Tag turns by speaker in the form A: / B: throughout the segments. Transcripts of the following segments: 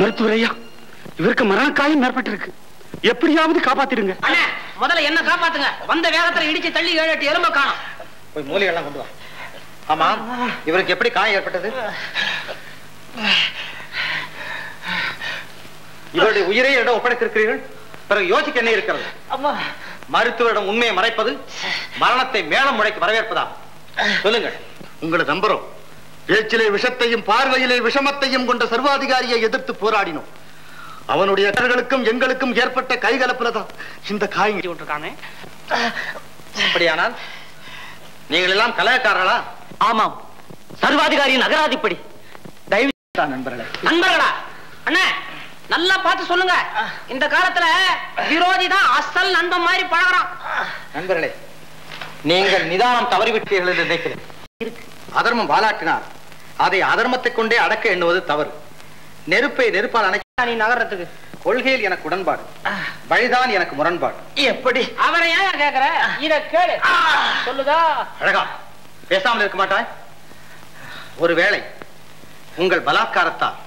A: மருத்துவரையா, இவருக்கு மரணக்காயம் ஏற்பட்டிருக்கு. எப்படியாவது காப்பாத்திடுங்க.
B: முதல்ல என்ன காப்பாத்துங்க. வந்த வேகத்துல இடிச்சு தள்ளி 7-8 எலும்ப காணும்.
C: போய் மூலிகைலாம் கொண்டு வா. ஆமா, இவருக்கு எப்படி காயம் ஏற்பட்டது? இவருடைய உயிரை இடம் ஒப்படைத்திருக்கிறீர்கள். பிறகு யோசிக்க என்ன இருக்கிறது? மருத்துவரிடம் உண்மையை மறைப்பது மரணத்தை மேலும் முறைக்கு வரவேற்பதா? சொல்லுங்கள்.
D: உங்களை நம்புறோம். பேச்சிலே விஷத்தையும் பார்வையிலே விஷமத்தையும் கொண்ட சர்வாதிகாரியை எதிர்த்து போராடினோம். அவனுடைய கர்களுக்கும் எங்களுக்கும் ஏற்பட்ட கைகலப்புலதான் இந்த காய்ச்சி விட்டுருக்கானே.
C: அப்படியானால் நீங்கள் எல்லாம் கலகக்காரர்களா?
B: ஆமாம், சர்வாதிகாரியின் அகராதிப்படி. தயவு
C: நண்பர்களே.
B: நண்பர்களா? அண்ணா நல்லா பார்த்து சொல்லுங்க. இந்த காலத்துல விரோதி தான் அசல் நண்பன் மாதிரி பழகிறான்.
C: நண்பர்களே, நீங்கள் நிதானம் தவறிவிட்டீர்கள் என்று நினைக்கிறேன். அதர்மம் வாலாட்டினார் அதை அதர்மத்தை கொண்டே அடக்க எண்ணுவது தவறு. நெருப்பை நெருப்பால் அணைக்க நீ நகரத்துக்கு கொள்கையில் எனக்கு உடன்பாடு, வழிதான் எனக்கு முரண்பாடு. எப்படி?
B: அவரை ஏன் கேக்குற? இத கேளு. சொல்லுதா?
C: அழகா பேசாமல் இருக்க மாட்டாய்? ஒருவேளை உங்கள் பலாத்காரத்தால்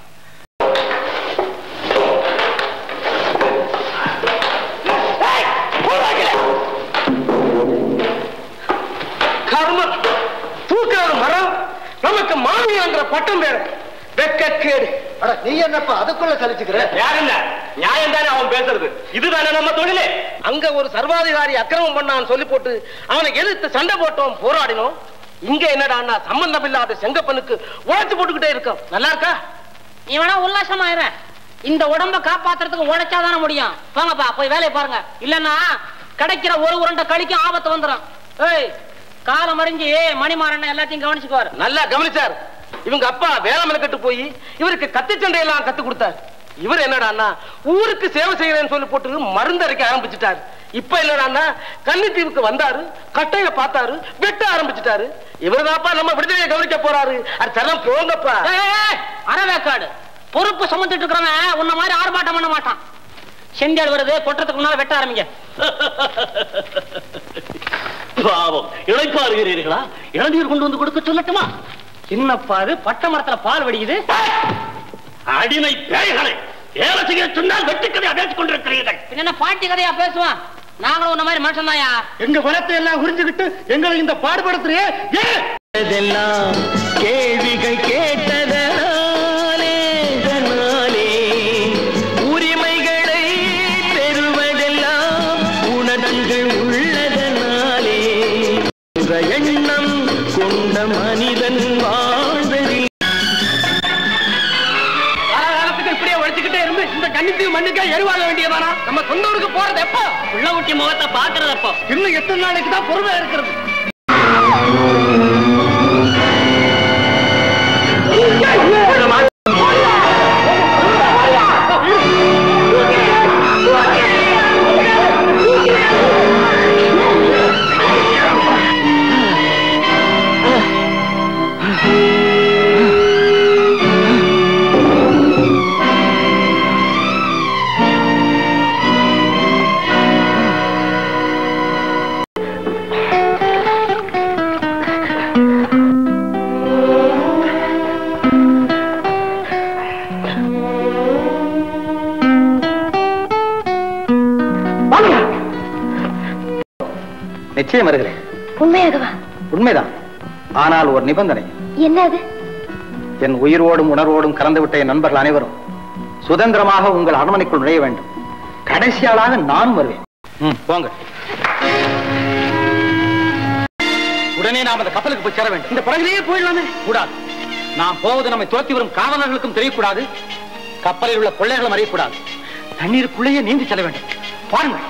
A: தூக்காத மரம் நமக்கு மாமியாங்கிற பட்டம் வேற. வெக்கக்கேடு.
D: நீ என்னப்பா அதுக்குள்ள சலிச்சுக்கிற?
A: யாருங்க நியாயம் தானே அவன் பேசுறது? இதுதானே நம்ம தொழிலே.
B: அங்க ஒரு சர்வாதிகாரி அக்கிரமம் பண்ணான்னு சொல்லி போட்டு அவனை எதிர்த்து சண்டை போட்டோம், போராடினோம். இங்க என்னடா சம்பந்தம் இல்லாத செங்கப்பனுக்கு உழைச்சு போட்டுக்கிட்டே இருக்கோம். நல்லா இருக்கா? நீ வேணா உல்லாசமாயிர. இந்த உடம்ப காப்பாத்துறதுக்கு உழைச்சாதானே முடியும். போங்கப்பா, போய் வேலையை பாருங்க. இல்லன்னா கிடைக்கிற ஒரு உருண்டை கழிக்கும் ஆபத்து வந்துடும். ஏய், காலம் அறிஞ்சு மணிமாறன் எல்லாத்தையும் கவனிச்சுக்குவாரு. நல்லா கவனிச்சார். இவங்க அப்பா வேலை மெனக்கட்டு போய் இவருக்கு கத்தி சண்டையெல்லாம் கத்து கொடுத்தார். இவர் என்னடான்னா ஊருக்கு சேவை செய்யறேன்னு சொல்லி போட்டு மருந்து அரைக்க ஆரம்பிச்சுட்டாரு. இப்ப என்னடான்னா கன்னித்தீவுக்கு வந்தாரு, கட்டைய பார்த்தாரு, வெட்ட ஆரம்பிச்சுட்டாரு. இவருதாப்பா நம்ம விடுதலையை கவனிக்க போறாரு. அதெல்லாம் போங்கப்பா. அறவேக்காடு பொறுப்பு சுமந்துட்டு இருக்கிறவன் உன்ன மாதிரி ஆர்ப்பாட்டம் பண்ண மாட்டான். செஞ்சால் வருது, கொட்டுறதுக்கு முன்னால வெட்ட ஆரம்பிங்க.
A: பாவம், இளைப்பாறுகிறீர்களா? இளநீர் கொண்டு வந்து கொடுக்க சொல்லட்டுமா?
B: என்னப்பா இது? பட்ட மரத்துல பால் வடிக்குது.
A: அடிமை பேய்களை வேலை செய்ய சொன்னால் வெட்டி கதையா பேசிக் கொண்டிருக்கிறீர்கள்.
B: என்ன பாட்டி கதையா பேசுவான்? நாங்களும் உன்ன மாதிரி மனுஷன் தாயா.
D: எங்க பலத்தை எல்லாம் உறிஞ்சுக்கிட்டு எங்களை இந்த பாடுபடுத்துறியே.
E: கேள்விகள் கேட்டதனாலே உரிமைகளை பெறுவதெல்லாம் உணர்வுகள் உள்ளதனாலே எண்ணம் கொண்ட மனிதன் வாழ்வதில்
B: காலகாலத்துக்கு இப்படியே உழைச்சுக்கிட்டே இருந்து இந்த கன்னித்தீவு மண்ணுக்கே எருவாக வேண்டியதானா? நம்ம சொந்த ஊருக்கு போறது எப்போ? உள்ள ஊட்டி முகத்தை பாக்குறது எப்போ?
D: இன்னும் எத்தனை நாளைக்கு தான் பொறுமையா இருக்கிறது?
C: நிச்சயம் வருகிறேன்.
F: உண்மையாகவா?
C: உண்மைதான். ஆனால் ஒரு நிபந்தனை.
F: என்னது?
C: என் உயிரோடும் உணர்வோடும் கலந்துவிட்ட என் நண்பர்கள் அனைவரும் சுதந்திரமாக உங்கள் அரண்மனைக்குள் நுழைய வேண்டும். கடைசியாளாக நானும் வருவேன். போங்க. உடனே நாம் அந்த கப்பலுக்கு போய் சேர வேண்டும். இந்த படகிலேயே போயிடலாமே? கூடாது. நாம் போவது நம்மை துரத்தி வரும் காவலர்களுக்கும் தெரியக்கூடாது. கப்பலில் உள்ள கொள்ளைகளும் அறியக்கூடாது. தண்ணீருக்குள்ளேயே நீந்தி செல்ல வேண்டும். பாருங்கள்.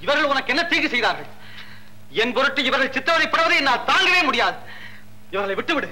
C: இவர்கள் உனக்கு என்ன தீங்கு செய்தார்கள்? என் பொருட்டு இவர்கள் சித்திரவதைப்படுவதை என்னால் தாங்கவே முடியாது. இவர்களை விட்டுவிடு.